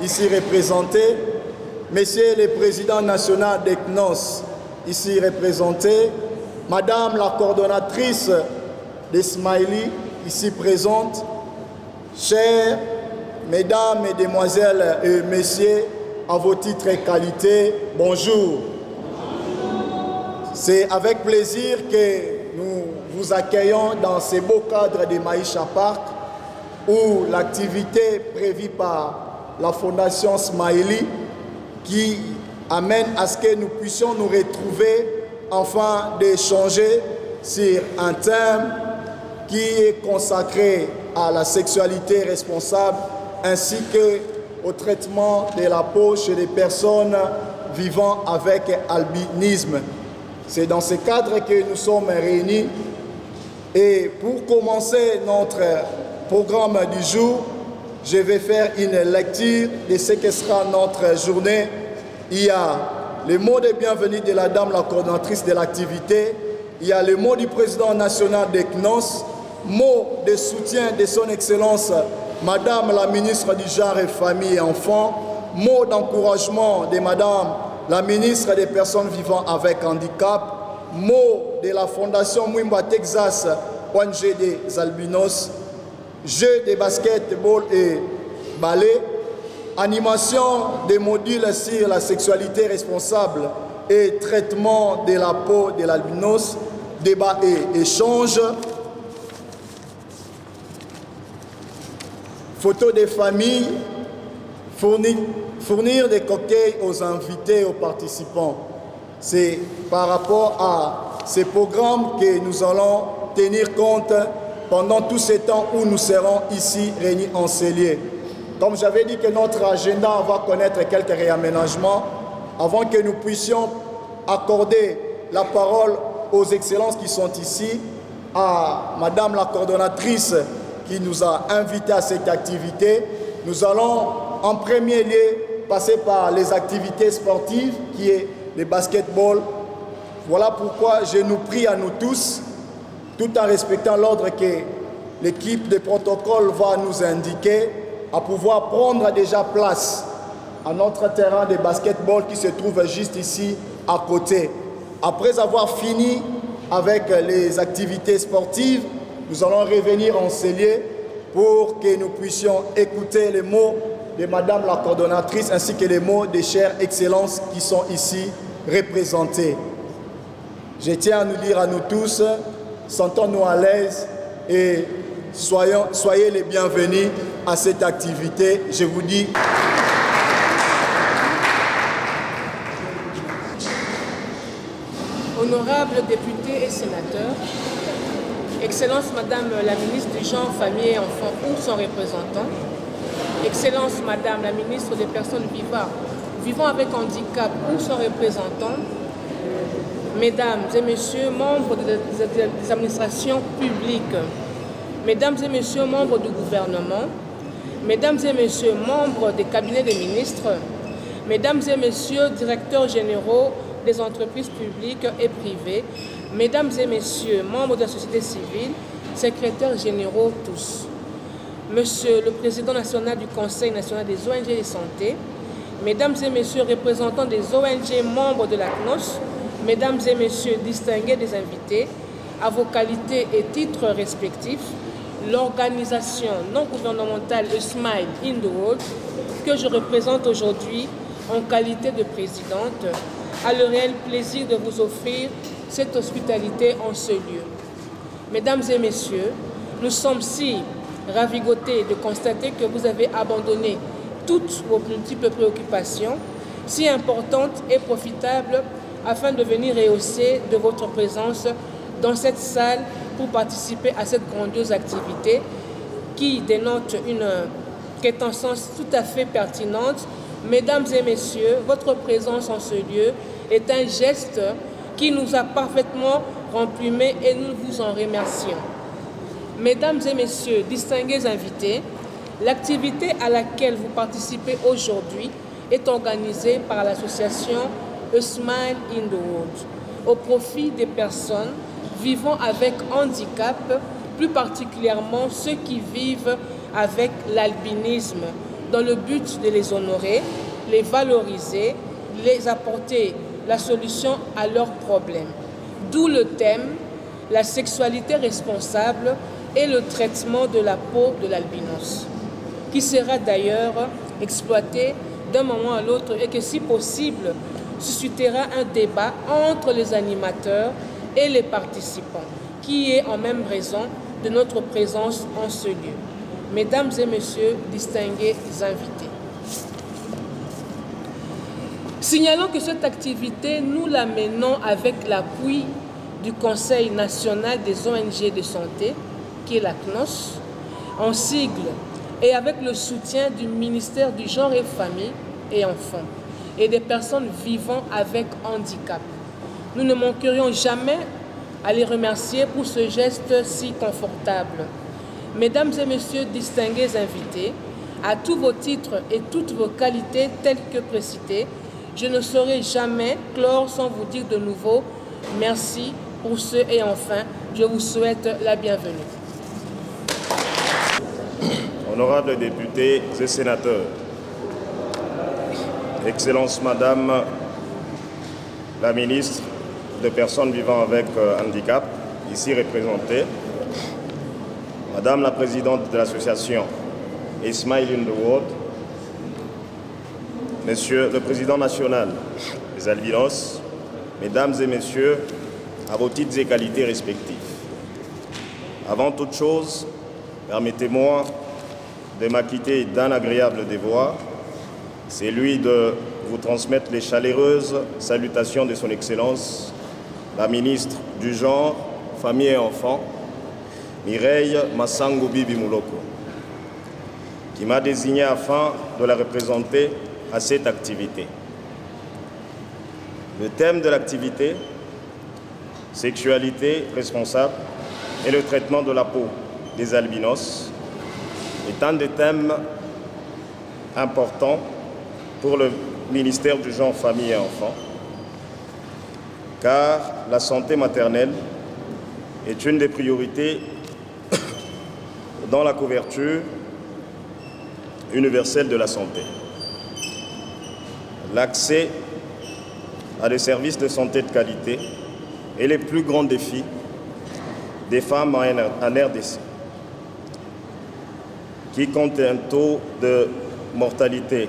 ici représentés, Monsieur le Président national des CNOS, ici représenté, Madame la coordonnatrice des Smiley, ici présente, chers Mesdames, Mesdemoiselles et Messieurs, à vos titres et qualités, bonjour. C'est avec plaisir que nous vous accueillons dans ce beau cadre de Maïcha Park, où l'activité prévue par la Fondation Smiley qui amène à ce que nous puissions nous retrouver afin d'échanger sur un thème qui est consacré à la sexualité responsable ainsi qu'au traitement de la peau chez les personnes vivant avec albinisme. C'est dans ce cadre que nous sommes réunis et pour commencer notre programme du jour, je vais faire une lecture de ce que sera notre journée. Il y a le mot de bienvenue de la dame, la coordonnatrice de l'activité. Il y a le mot du président national des CNOS, mot de soutien de son excellence, madame la ministre du genre et famille et enfants, mot d'encouragement de madame la ministre des personnes vivant avec handicap, mot de la fondation Mwimba Texas, ONG des albinos, jeux de basketball et ballet, animation des modules sur la sexualité responsable et traitement de la peau de l'albinos, débat et échange, photos des familles, fournir des cocktails aux invités et aux participants. C'est par rapport à ces programmes que nous allons tenir compte pendant tout ce temps où nous serons ici réunis en Cellier. Comme j'avais dit que notre agenda va connaître quelques réaménagements avant que nous puissions accorder la parole aux excellences qui sont ici, à Madame la coordonnatrice qui nous a invités à cette activité. Nous allons en premier lieu passer par les activités sportives qui est le basketball. Voilà pourquoi je nous prie à nous tous, tout en respectant l'ordre que l'équipe de protocole va nous indiquer, à pouvoir prendre déjà place à notre terrain de basketball qui se trouve juste ici à côté. Après avoir fini avec les activités sportives, nous allons revenir en Cellier pour que nous puissions écouter les mots de Madame la coordonnatrice ainsi que les mots des chères excellences qui sont ici représentées. Je tiens à nous dire à nous tous, sentons-nous à l'aise et soyez les bienvenus à cette activité. Je vous dis... Honorables députés et sénateurs, Excellence Madame la ministre du Genre, Famille et Enfants ou son représentant, Excellence Madame la ministre des Personnes vivant avec handicap ou son représentant, Mesdames et Messieurs, membres des administrations publiques, Mesdames et Messieurs, membres du gouvernement, Mesdames et Messieurs, membres des cabinets des ministres, Mesdames et Messieurs, directeurs généraux des entreprises publiques et privées, Mesdames et Messieurs, membres de la société civile, secrétaires généraux tous, Monsieur le Président national du Conseil national des ONG de santé, Mesdames et Messieurs, représentants des ONG membres de la CNOS, Mesdames et Messieurs, distingués des invités, à vos qualités et titres respectifs, l'organisation non gouvernementale Smile in the World, que je représente aujourd'hui en qualité de présidente, a le réel plaisir de vous offrir cette hospitalité en ce lieu. Mesdames et Messieurs, nous sommes si ravigotés de constater que vous avez abandonné toutes vos multiples préoccupations, si importantes et profitables, afin de venir rehausser de votre présence dans cette salle pour participer à cette grandiose activité qui dénote une quintessence tout à fait pertinente. Mesdames et Messieurs, votre présence en ce lieu est un geste qui nous a parfaitement remplumés et nous vous en remercions. Mesdames et Messieurs, distingués invités, l'activité à laquelle vous participez aujourd'hui est organisée par l'association A Smile in the World au profit des personnes vivant avec handicap, plus particulièrement ceux qui vivent avec l'albinisme dans le but de les honorer, les valoriser, les apporter la solution à leurs problèmes. D'où le thème « La sexualité responsable et le traitement de la peau de l'albinos », qui sera d'ailleurs exploité d'un moment à l'autre et que, si possible, suscitera un débat entre les animateurs et les participants, qui est en même raison de notre présence en ce lieu. Mesdames et messieurs, distingués invités. Signalons que cette activité, nous la menons avec l'appui du Conseil national des ONG de santé, qui est la CNOS, en sigle, et avec le soutien du ministère du Genre et Famille et Enfants, et des personnes vivant avec handicap. Nous ne manquerions jamais à les remercier pour ce geste si confortable. Mesdames et messieurs distingués invités, à tous vos titres et toutes vos qualités telles que précitées, je ne saurais jamais clore sans vous dire de nouveau merci pour ce et enfin, je vous souhaite la bienvenue. Honorables députés et sénateurs, Excellence Madame la ministre des Personnes vivant avec handicap, ici représentée, Madame la présidente de l'association Smile in the World, Monsieur le président national des albinos, Mesdames et Messieurs, à vos titres et qualités respectifs. Avant toute chose, permettez-moi de m'acquitter d'un agréable devoir, c'est lui de vous transmettre les chaleureuses salutations de son Excellence, la ministre du Genre, Famille et Enfants, Mireille Massango Bibi Mouloko, qui m'a désigné afin de la représenter à cette activité. Le thème de l'activité, sexualité responsable et le traitement de la peau des albinos, est un des thèmes importants pour le ministère du Genre, Famille et Enfants, car la santé maternelle est une des priorités dans la couverture universelle de la santé. L'accès à des services de santé de qualité est le plus grand défi des femmes en RDC, qui compte un taux de mortalité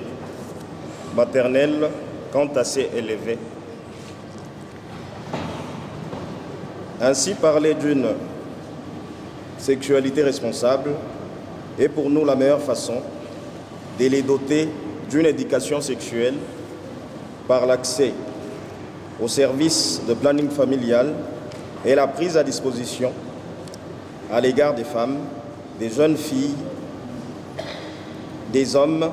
maternelle quant assez élevé. Ainsi, parler d'une sexualité responsable est pour nous la meilleure façon de les doter d'une éducation sexuelle par l'accès aux services de planning familial et la prise à disposition à l'égard des femmes, des jeunes filles, des hommes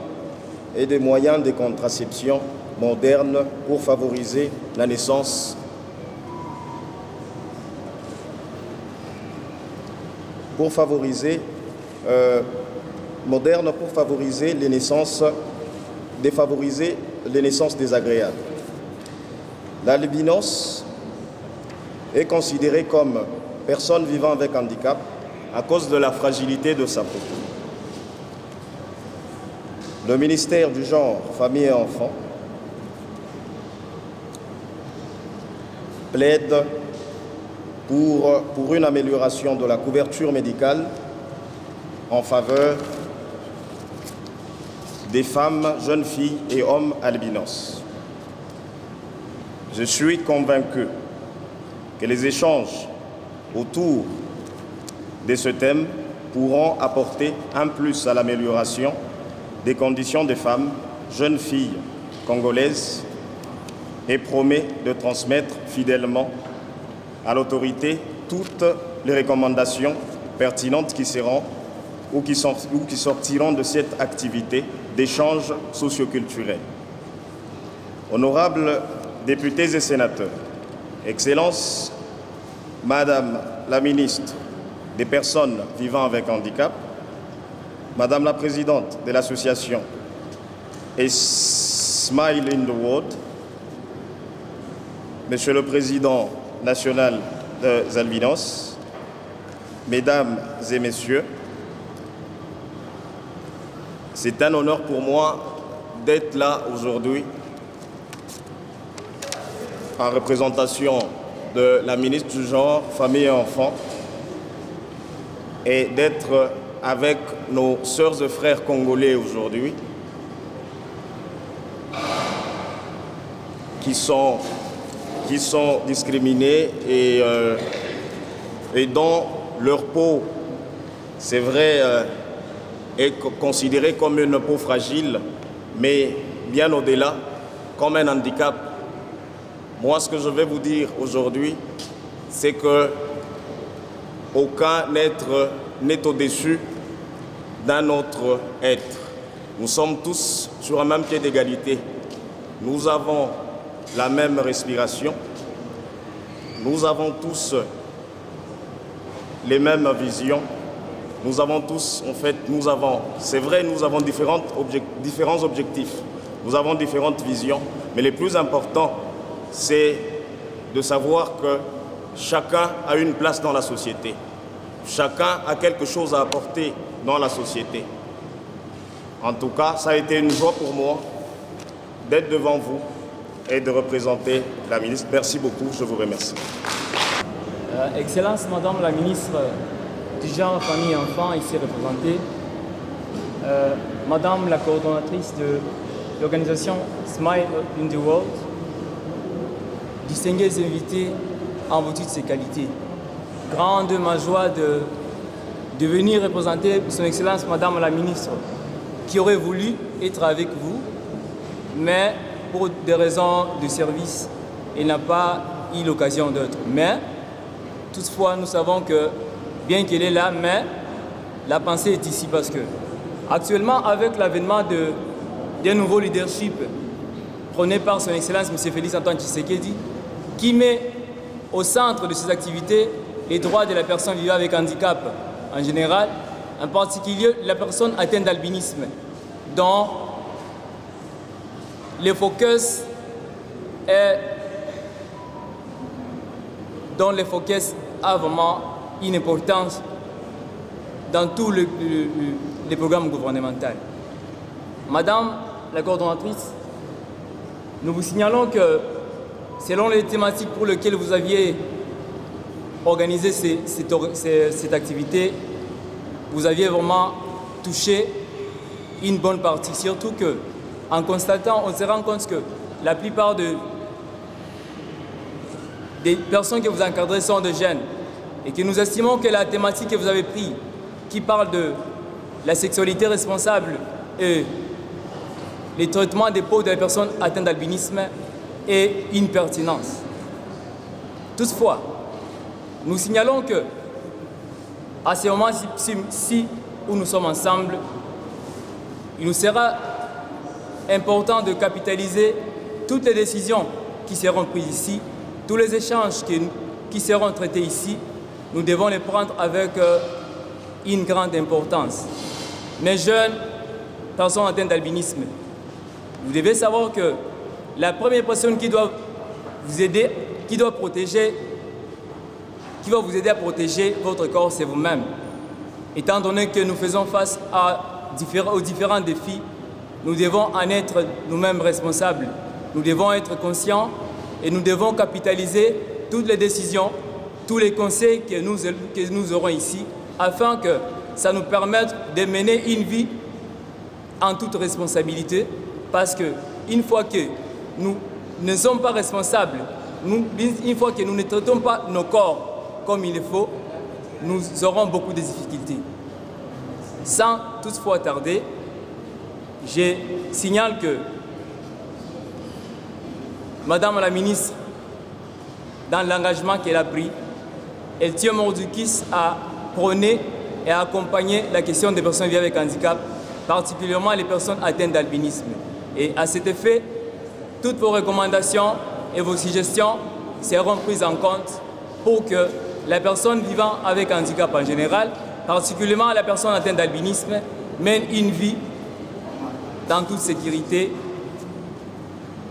et des moyens de contraception modernes pour favoriser la naissance défavoriser les naissances désagréables. L'albinos est considéré comme personne vivant avec handicap à cause de la fragilité de sa peau. Le ministère du Genre, Famille et Enfants plaide pour une amélioration de la couverture médicale en faveur des femmes, jeunes filles et hommes albinos. Je suis convaincu que les échanges autour de ce thème pourront apporter un plus à l'amélioration des conditions des femmes, jeunes filles congolaises, et promet de transmettre fidèlement à l'autorité toutes les recommandations pertinentes qui seront ou qui sortiront de cette activité d'échange socioculturel. Honorables députés et sénateurs, Excellences, Madame la ministre des Personnes vivant avec handicap, Madame la présidente de l'association Smile in the World, Monsieur le président national des albinos, Mesdames et Messieurs, C'est un honneur pour moi d'être là aujourd'hui en représentation de la ministre du Genre, Famille et Enfants et d'être avec nos sœurs et frères congolais aujourd'hui qui sont discriminés et dont leur peau, c'est vrai, est considérée comme une peau fragile, mais bien au-delà, comme un handicap. Moi, ce que je vais vous dire aujourd'hui, c'est que aucun être n'est au-dessus d'un autre être. Nous sommes tous sur un même pied d'égalité. Nous avons la même respiration. Nous avons tous les mêmes visions. Nous avons tous, en fait, c'est vrai, nous avons différents objectifs. Nous avons différentes visions. Mais le plus important, c'est de savoir que chacun a une place dans la société. Chacun a quelque chose à apporter dans la société. En tout cas, ça a été une joie pour moi d'être devant vous et de représenter la ministre. Merci beaucoup, je vous remercie. Excellence, Madame la ministre du Genre, Famille et Enfants, ici représentée. Madame la coordonnatrice de l'organisation Smile in the World, distingués invités en vertu de ses qualités. Grande ma joie de venir représenter son Excellence Madame la Ministre, qui aurait voulu être avec vous, mais pour des raisons de service, elle n'a pas eu l'occasion d'être. Mais, toutefois, nous savons que, bien qu'elle est là, mais la pensée est ici parce que, actuellement, avec l'avènement d'un nouveau leadership prôné par son Excellence M. Félix Antoine Tshisekedi, qui met au centre de ses activités les droits de la personne vivant avec handicap en général, en particulier la personne atteinte d'albinisme, dont le focus a vraiment une importance dans tous les programmes gouvernementaux. Madame la coordonnatrice, nous vous signalons que selon les thématiques pour lesquelles vous aviez organisé cette activité, vous aviez vraiment touché une bonne partie. Surtout que, en constatant, on se rend compte que la plupart des personnes que vous encadrez sont des jeunes et que nous estimons que la thématique que vous avez prise, qui parle de la sexualité responsable et les traitements des peaux des personnes atteintes d'albinisme, est une pertinence. Toutefois, nous signalons que, à ce moment-ci où nous sommes ensemble, il nous sera important de capitaliser toutes les décisions qui seront prises ici, tous les échanges qui seront traités ici, nous devons les prendre avec une grande importance. Mes jeunes personnes atteintes d'albinisme, vous devez savoir que la première personne qui doit vous aider, qui va vous aider à protéger votre corps, c'est vous-même. Étant donné que nous faisons face aux différents défis, nous devons en être nous-mêmes responsables. Nous devons être conscients et nous devons capitaliser toutes les décisions, tous les conseils que nous aurons ici, afin que ça nous permette de mener une vie en toute responsabilité, parce qu'une fois que nous ne sommes pas responsables, une fois que nous ne traitons pas nos corps comme il le faut, nous aurons beaucoup de difficultés. Sans toutefois tarder, je signale que Madame la ministre, dans l'engagement qu'elle a pris, elle tient mordicus à prôner et à accompagner la question des personnes vivant avec handicap, particulièrement les personnes atteintes d'albinisme. Et à cet effet, toutes vos recommandations et vos suggestions seront prises en compte pour que la personne vivant avec handicap en général, particulièrement la personne atteinte d'albinisme, mène une vie dans toute sécurité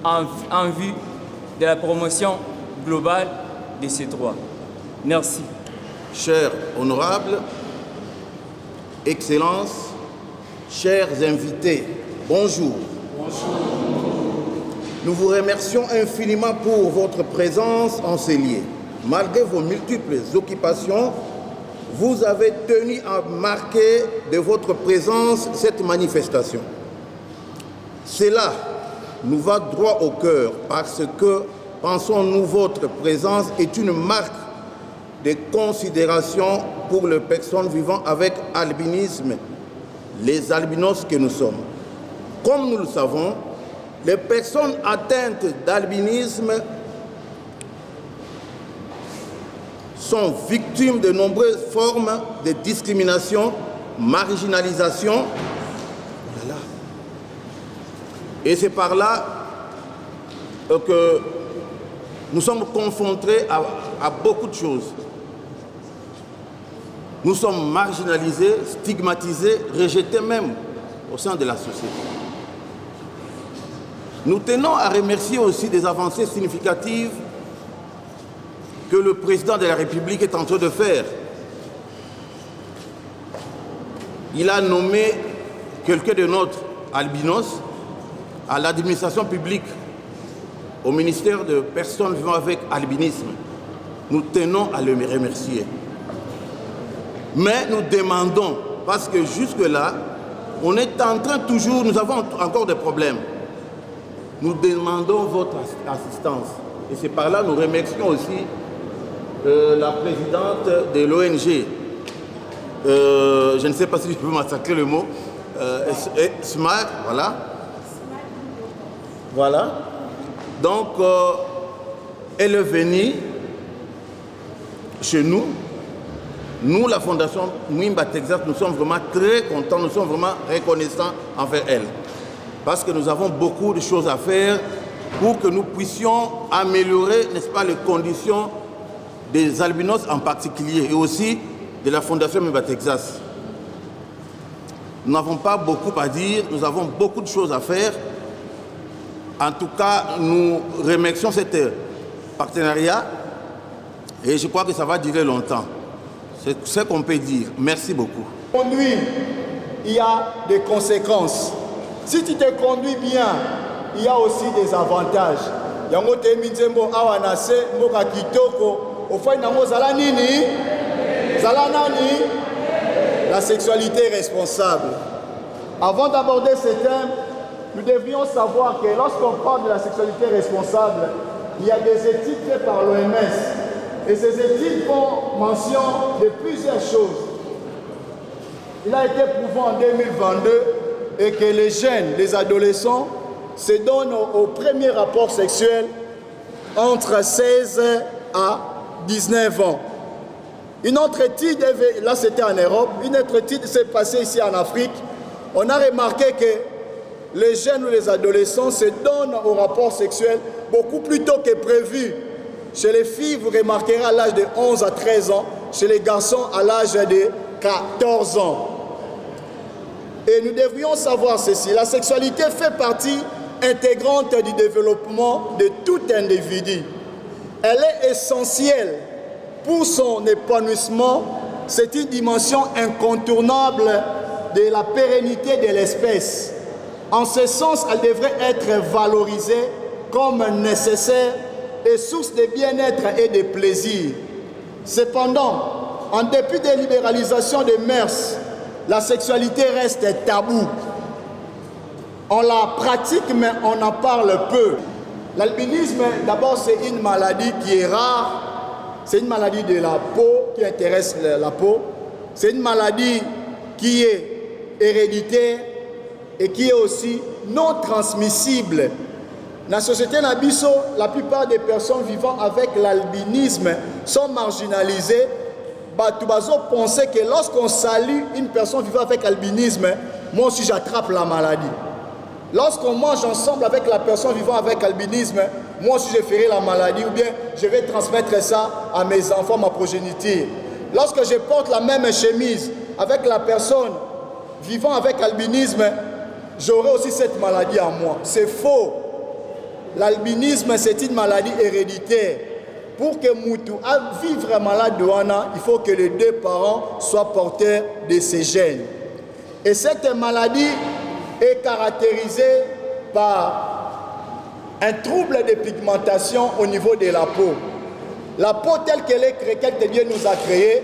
en vue de la promotion globale de ces droits. Merci. Chers honorables, Excellences, chers invités, bonjour. Bonjour. Nous vous remercions infiniment pour votre présence en ces lieux. Malgré vos multiples occupations, vous avez tenu à marquer de votre présence cette manifestation. Cela nous va droit au cœur parce que, pensons-nous, votre présence est une marque de considération pour les personnes vivant avec albinisme, les albinos que nous sommes. Comme nous le savons, les personnes atteintes d'albinisme sont victimes de nombreuses formes de discrimination, marginalisation. Voilà. Et c'est par là que nous sommes confrontés à beaucoup de choses. Nous sommes marginalisés, stigmatisés, rejetés même au sein de la société. Nous tenons à remercier aussi des avancées significatives que le président de la République est en train de faire. Il a nommé quelqu'un de notre albinos à l'administration publique, au ministère de personnes vivant avec albinisme. Nous tenons à le remercier. Mais nous demandons, parce que jusque-là, on est en train toujours, nous avons encore des problèmes. Nous demandons votre assistance. Et c'est par là que nous remercions aussi la présidente de l'ONG. Je ne sais pas si je peux massacrer le mot. SMAC, voilà. Voilà. Donc, elle est venue chez nous. Nous, la Fondation Mwimba Texas, nous sommes vraiment très contents, nous sommes vraiment reconnaissants envers elle. Parce que nous avons beaucoup de choses à faire pour que nous puissions améliorer, n'est-ce pas, les conditions des albinos en particulier et aussi de la Fondation Mwimba Texas. Nous n'avons pas beaucoup à dire, nous avons beaucoup de choses à faire. En tout cas, nous remercions cet partenariat et je crois que ça va durer longtemps. C'est ce qu'on peut dire. Merci beaucoup. Conduire, il y a des conséquences. Si tu te conduis bien, il y a aussi des avantages. Yango te minzembo awanase mboka kitoko ofai nango zala nini? Zala nani? La sexualité responsable. Avant d'aborder ce thème, nous devrions savoir que lorsqu'on parle de la sexualité responsable, il y a des études faites par l'OMS. Et ces études font mention de plusieurs choses. Il a été prouvé en 2022 et que les jeunes, les adolescents, se donnent au premier rapport sexuel entre 16 à 19 ans. Une autre étude, là c'était en Europe, une autre étude s'est passée ici en Afrique. On a remarqué que les jeunes ou les adolescents se donnent au rapport sexuel beaucoup plus tôt que prévu. Chez les filles, vous remarquerez à l'âge de 11 à 13 ans, chez les garçons à l'âge de 14 ans. Et nous devrions savoir ceci, la sexualité fait partie intégrante du développement de tout individu. Elle est essentielle pour son épanouissement, c'est une dimension incontournable de la pérennité de l'espèce. En ce sens, elle devrait être valorisée comme nécessaire et source de bien-être et de plaisir. Cependant, en dépit des libéralisations des mœurs, la sexualité reste tabou. On la pratique, mais on en parle peu. L'albinisme, d'abord, c'est une maladie qui est rare. C'est une maladie de la peau, qui intéresse la peau. C'est une maladie qui est héréditaire et qui est aussi non transmissible. Dans la société Nabiso, la plupart des personnes vivant avec l'albinisme sont marginalisées. Batubazo pensait que lorsqu'on salue une personne vivant avec l'albinisme, moi aussi j'attrape la maladie. Lorsqu'on mange ensemble avec la personne vivant avec l'albinisme, moi aussi je ferai la maladie ou bien je vais transmettre ça à mes enfants, ma progéniture. Lorsque je porte la même chemise avec la personne vivant avec l'albinisme, j'aurai aussi cette maladie en moi. C'est faux. L'albinisme, c'est une maladie héréditaire. Pour que Moutou vivre malade douana, il faut que les deux parents soient porteurs de ces gènes. Et cette maladie est caractérisée par un trouble de pigmentation au niveau de la peau. La peau telle qu'elle est créée, que Dieu nous a créée,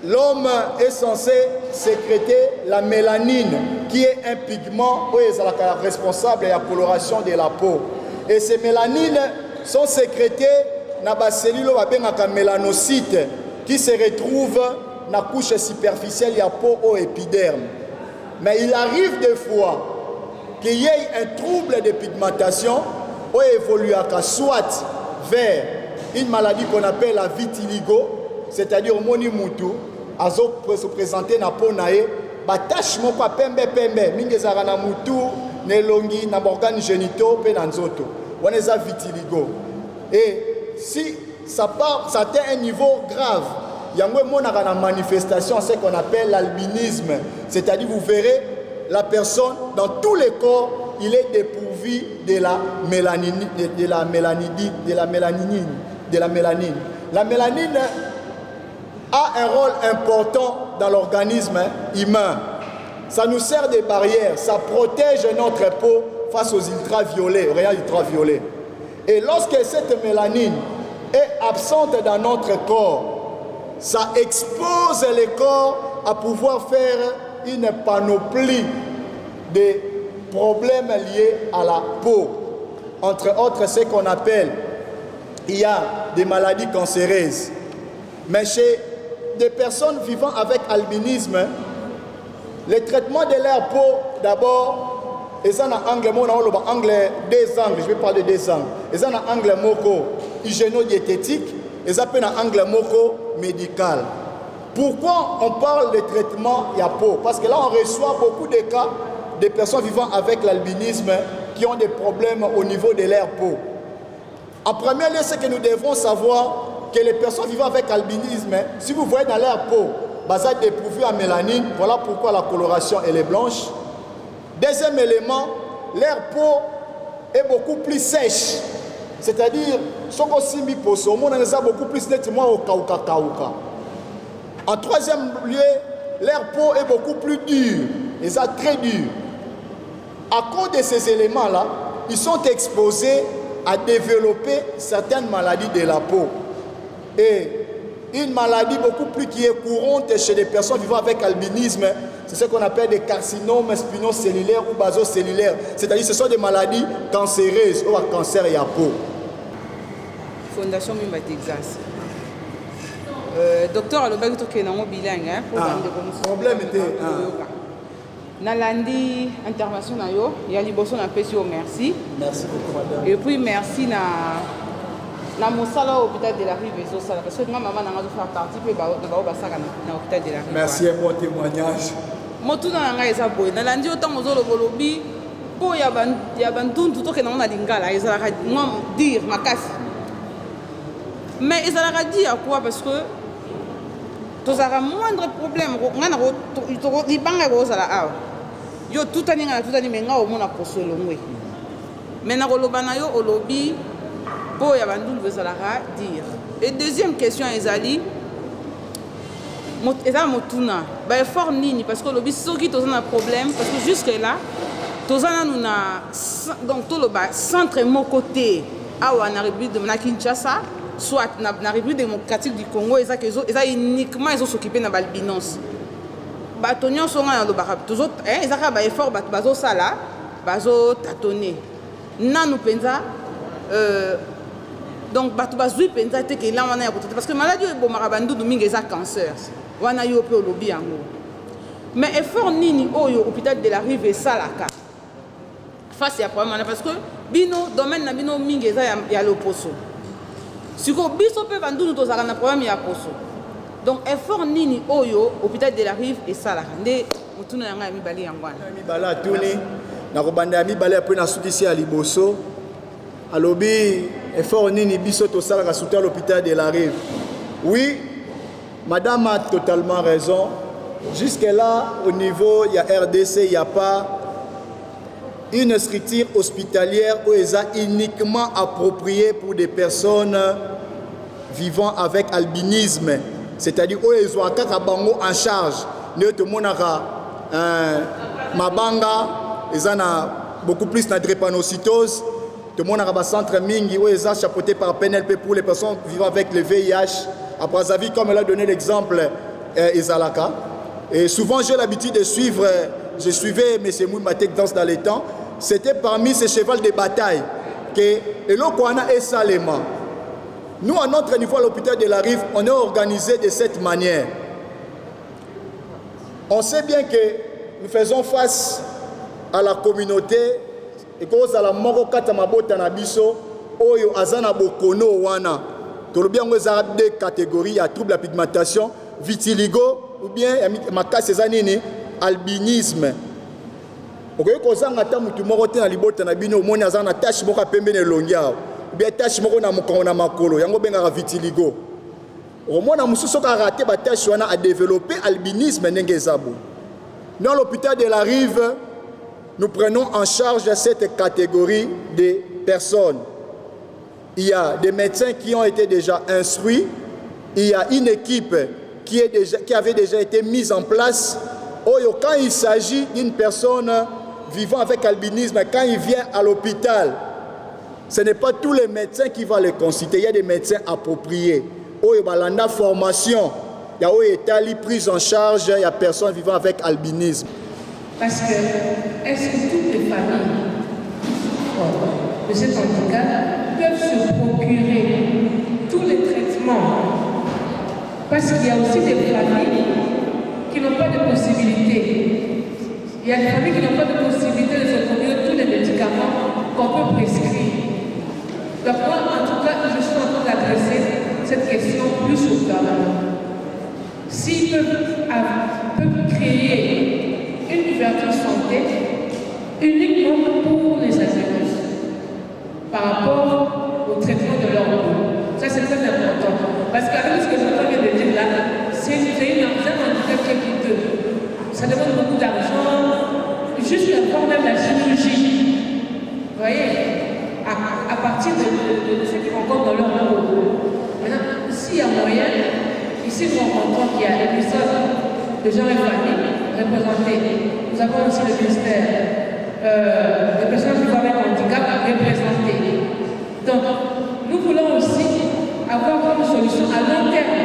l'homme est censé sécréter la mélanine, qui est un pigment responsable de la coloration de la peau. Et ces mélanines sont sécrétées dans la cellule mélanocyte qui se retrouve dans la couche superficielle de la peau au épiderme. Mais il arrive des fois qu'il y ait un trouble de pigmentation ou évolue soit vers une maladie qu'on appelle la vitiligo, c'est-à-dire au moni mutu, azo se présenter na peau nae, ba tache moko pembe pembe, mingezara na mutu, nelongi na organes génitaux pe na nzoto. On est à vitiligo. Et si ça part, ça atteint un niveau grave, il y a une manifestation, ce qu'on appelle l'albinisme. C'est-à-dire, vous verrez, la personne, dans tous les corps, il est dépourvu de la mélanine. La mélanine a un rôle important dans l'organisme humain. Ça nous sert de barrière, ça protège notre peau face aux ultraviolets, aux rayons ultraviolets. Et lorsque cette mélanine est absente dans notre corps, ça expose le corps à pouvoir faire une panoplie de problèmes liés à la peau. Entre autres, ce qu'on appelle, il y a des maladies cancéreuses. Mais chez des personnes vivant avec albinisme, le traitement de leur peau, d'abord, et ça en anglais, deux angles, je vais parler des angles. Et ça en anglais, moko, hygiéno-diététique, et ça peut en anglais, moko, médical. Pourquoi on parle de traitement de la peau? Parce que là, on reçoit beaucoup de cas de personnes vivant avec l'albinisme qui ont des problèmes au niveau de leur peau. En premier lieu, c'est que nous devons savoir que les personnes vivant avec l'albinisme, si vous voyez dans leur peau, ça est dépourvu à mélanine, voilà pourquoi la coloration elle est blanche. Deuxième élément, leur peau est beaucoup plus sèche. C'est-à-dire, ce qu'on s'y met pour ce monde, on a beaucoup plus nettement au kauka. En troisième lieu, leur peau est beaucoup plus dure, et ça très dur. À cause de ces éléments-là, ils sont exposés à développer certaines maladies de la peau. Et une maladie beaucoup plus qui est courante chez les personnes vivant avec albinisme, c'est ce qu'on appelle des carcinomes spinocellulaires ou basocellulaires. C'est-à-dire que ce sont des maladies cancéreuses ou à cancer et à peau. Fondation Mwimba Texas. Docteur Alobaki toke nango bilingue pour problème était nalandi intervention na yo ya liboso na pesi yo merci beaucoup madame et puis merci na mosala au hôpital de la Rive ezosala parce que nga maman nanga zo faire partie pe ba basaka na hôpital de la Rive. Merci pour ton témoignage. Motuna nanga eza boye nalandi yo tango zo lobolobi po ya bantuntu toke na lingala ezalaka moi dire makasi. Mais ezalaka dire quoi parce que tozala moindre problème ngana ko libanga ko zala awa yo tutani menga o mona posolo ngwe mais na koloba na yo olobi po ya bandulu bezalaka dire. Et deuxième question ezali eza motuna ba effort nini parce que olobi soki tozana un problème parce que jusque là tozana nous na donc toloba centre moko te awa na République de Kinshasa soit na République démocratique du Congo, ils uniquement s'occuper de l'albinos. Batonio sont dans le barab. Toujours, ils ont un effort, bazo sala, bazo tâtonner. Nan nous pensa, donc bazo pensa que là on a parce que maladie est bon marabandu domingue ils ont cancer. On a eu au lobby en gros. Mais effort nini oyo hôpital de la Rive et salaka. Face à problème parce que bino domaine na bino mingi ils ya l'opposo. Si vous avez un problème, il y a un poso. Donc, effort nini oyo, hôpital de la Rive et ça là. Nous avons un mibali yangwana. Mibala tuni, na kobanda mibali après na soutisi à liboso. Alobi effort nini biso to sala ka soutenir l'hôpital de la Rive. Oui, madame a totalement raison. Jusque là, au niveau il y a RDC, il n'y a pas une structure hospitalière où ils sont uniquement appropriée pour des personnes vivant avec albinisme. C'est-à-dire où ils ont un bango en charge. Nous avons mabanga eza na beaucoup plus na drépanocytose. Tout le monde a un centre mingi où est chapeauté par PNLP pour les personnes vivant avec le VIH. À Brazzaville, comme elle a donné l'exemple, Ezalaka. Et souvent, j'ai l'habitude de suivre, je suivais M. Moumatek dans les temps. C'était parmi ces chevals de bataille que Elokwana et Salema. Nous, à notre niveau, à l'hôpital de la Rive, on est organisé de cette manière. On sait bien que nous faisons face à la communauté et cause à la mort kata mabota na biso oyo azana bokono wana tolobi yango eza deux catégories ya trouble de la pigmentation vitiligo ou bien makasi eza nini albinisme okoki kozanga ata mutu moko te na libota na bino omoni aza na tache moko apembe na elongi awo ou bien tache moko na mokongo na makolo yango bengaka vitiligo omona mosusu soki arate batache wana adéveloppe albinisme ndenge eza bo. Dans l'hôpital de la Rive, nous prenons en charge cette catégorie de personnes. Il y a des médecins qui ont été déjà instruits. Il y a une équipe qui avait déjà été mise en place. Quand il s'agit d'une personne vivant avec albinisme, quand il vient à l'hôpital, ce n'est pas tous les médecins qui vont les consulter. Il y a des médecins appropriés. Il y a la formation. Il y a une prise en charge. Il y a des personnes vivant avec albinisme. Parce que, est-ce que toutes les familles de cet handicap peuvent se procurer tous les traitements? Parce qu'il y a aussi des familles qui n'ont pas de possibilité. Il y a des familles qui n'ont pas de possibilité de se procurer tous les médicaments qu'on peut prescrire. Donc moi, en tout cas, je suis en train d'adresser cette question plus aux femmes. S'ils peuvent créer une couverture santé uniquement pour les assurances par rapport au traitement de leur peau. Ça, c'est très important. Parce qu'avec ce que j'entends de dire là, c'est un handicap qui est coûteux. Ça demande beaucoup d'argent, jusqu'à même la chirurgie. Vous voyez, à partir de ce qu'ils rencontrent dans leur peau. Maintenant, s'il y a moyen, ici nous rencontrons qu'il y a des personnes de gens et familles représentés. Nous avons aussi le ministère des personnes vivant avec handicap représenté. Donc, nous voulons aussi avoir une solution à long terme.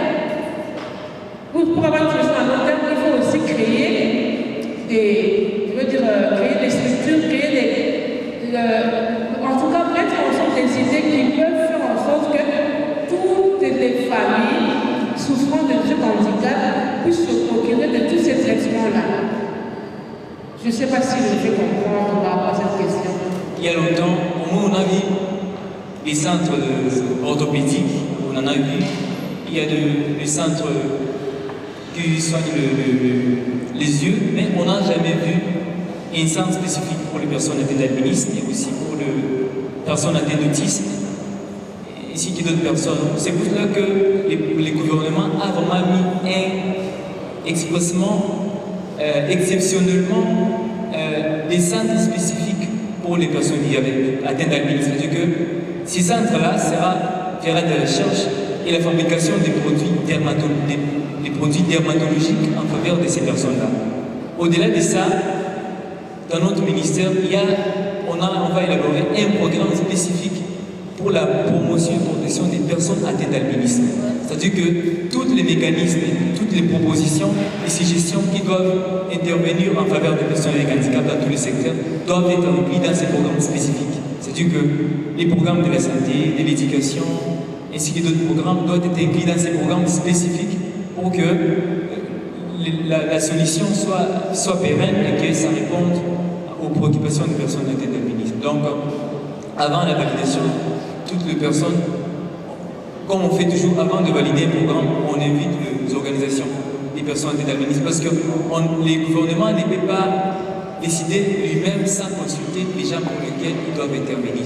Pour avoir une solution à long terme, il faut aussi créer des structures, en tout cas mettre ensemble des idées qui peuvent faire en sorte que toutes les familles souffrant de ce handicap puissent se procurer de tous ces traitements-là. Je ne sais pas si je fais comprendre par rapport à cette question. Il y a longtemps, au moins on a vu les centres orthopédiques, on en a vu. Il y a des centres qui soignent les yeux, mais on n'a jamais vu un centre spécifique pour les personnes atteintes d'albinisme et aussi pour les personnes atteintes d'autisme. Ici, qu'il y a d'autres personnes. C'est pour cela que les gouvernements ont vraiment mis expressement, exceptionnellement, des centres spécifiques pour les personnes qui ont atteint d'albinisme. C'est-à-dire que ces centres-là fera de la recherche et la fabrication des produits dermatologiques en faveur de ces personnes-là. Au-delà de ça, dans notre ministère, on va élaborer un programme spécifique pour la promotion et protection des personnes atteintes d'albinisme. C'est-à-dire que tous les mécanismes, toutes les propositions et suggestions qui doivent intervenir en faveur des personnes avec handicap dans tous les secteurs doivent être inclus dans ces programmes spécifiques. C'est-à-dire que les programmes de la santé, de l'éducation, ainsi que d'autres programmes doivent être inclus dans ces programmes spécifiques pour que la solution soit pérenne et que ça réponde aux préoccupations des personnes atteintes d'albinisme. Donc, avant la validation, toutes les personnes, comme on fait toujours avant de valider un programme, on invite les organisations, les personnes atteintes d'albinisme, parce que les gouvernements ne peuvent pas décider lui-même sans consulter les gens pour lesquels ils doivent intervenir.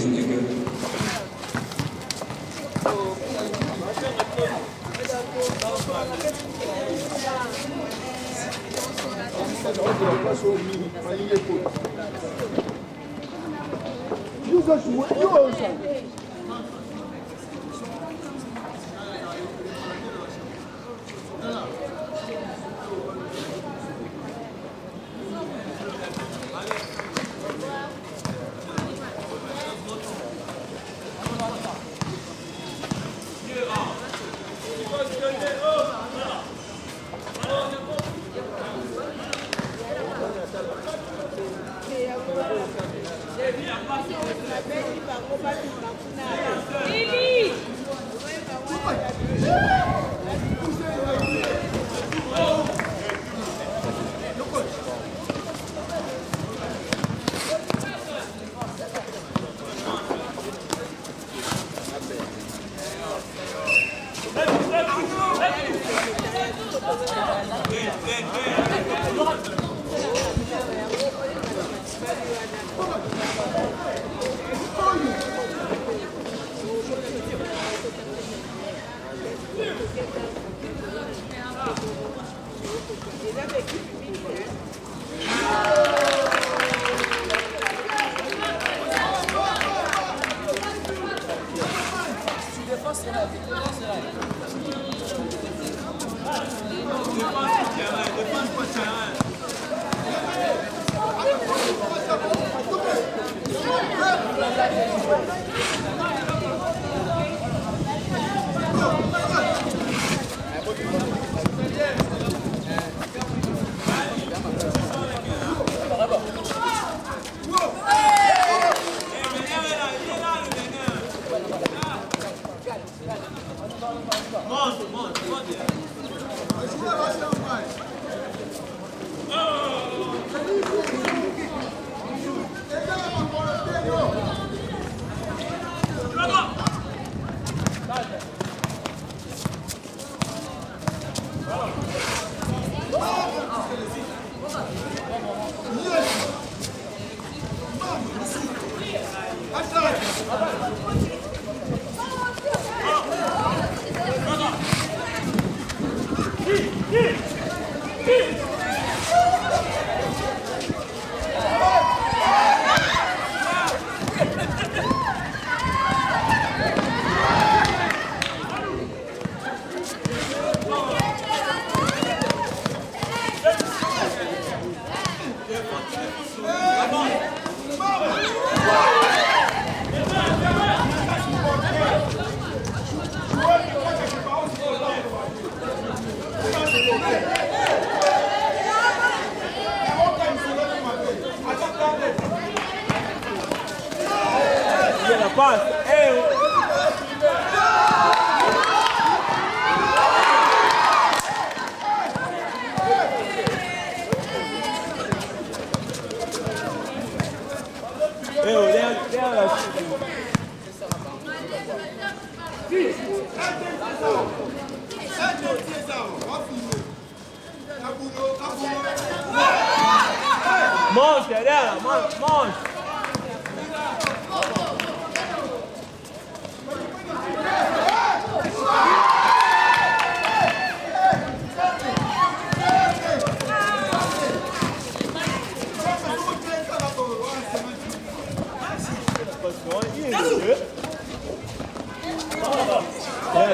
Mange derrière là, mange.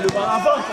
Le ballon avance.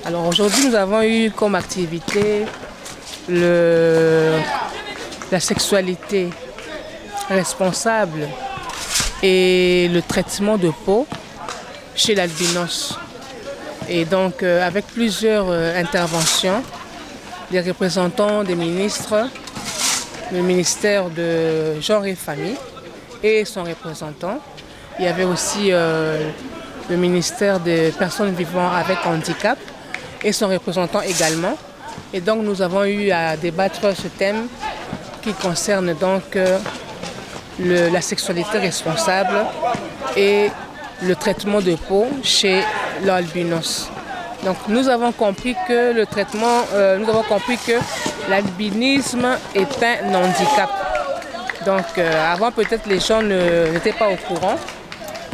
Alors aujourd'hui, nous avons eu comme activité la sexualité responsable et le traitement de peau chez l'albinos. Et donc avec plusieurs interventions, des représentants des ministres, le ministère de Genre et Famille et son représentant. Il y avait aussi le ministère des personnes vivant avec handicap et son représentant également. Et donc nous avons eu à débattre ce thème qui concerne donc la sexualité responsable et le traitement de peau chez l'albinos. Donc nous avons compris que l'albinisme est un handicap. Donc avant peut-être les gens n'étaient pas au courant,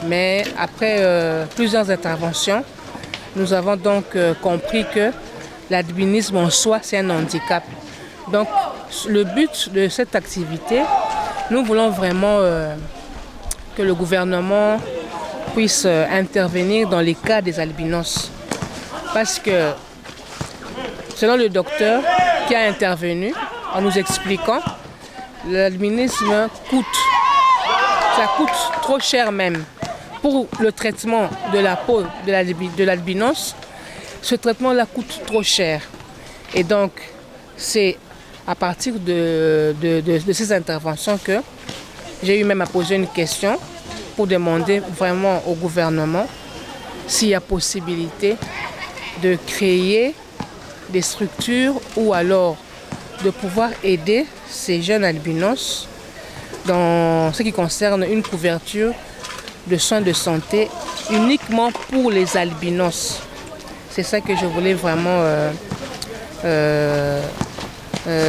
mais après plusieurs interventions, nous avons donc compris que l'albinisme en soi c'est un handicap. Donc le but de cette activité, nous voulons vraiment que le gouvernement puisse intervenir dans les cas des albinos. Parce que selon le docteur qui a intervenu en nous expliquant, l'albinisme coûte trop cher même. Pour le traitement de la peau de l'albinos, ce traitement-là coûte trop cher. Et donc, c'est à partir de ces interventions que j'ai eu même à poser une question pour demander vraiment au gouvernement s'il y a possibilité de créer des structures ou alors de pouvoir aider ces jeunes albinos dans ce qui concerne une couverture de soins de santé uniquement pour les albinos. C'est ça que je voulais vraiment...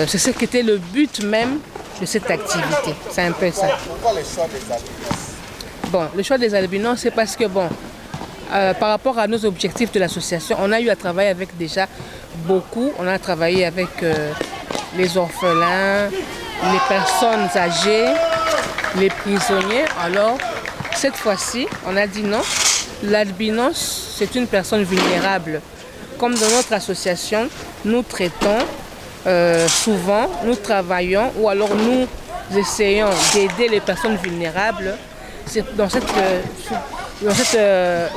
c'est ce qui était le but même de cette activité. C'est un peu ça. Pourquoi le choix des albinos? Bon, le choix des albinos, c'est parce que, par rapport à nos objectifs de l'association, on a eu à travailler avec déjà beaucoup. On a travaillé avec les orphelins, les personnes âgées, les prisonniers. Alors, cette fois-ci, on a dit non, l'albinos, c'est une personne vulnérable. Comme dans notre association, nous traitons souvent, nous travaillons ou alors nous essayons d'aider les personnes vulnérables. C'est dans cette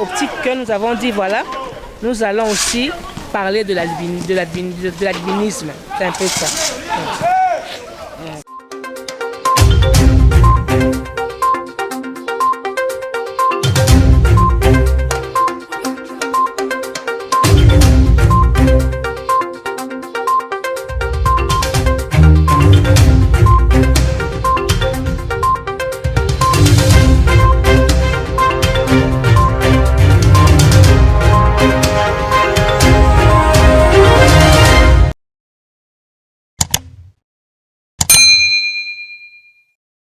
optique que nous avons dit, voilà, nous allons aussi parler de l'albinisme. C'est un peu ça.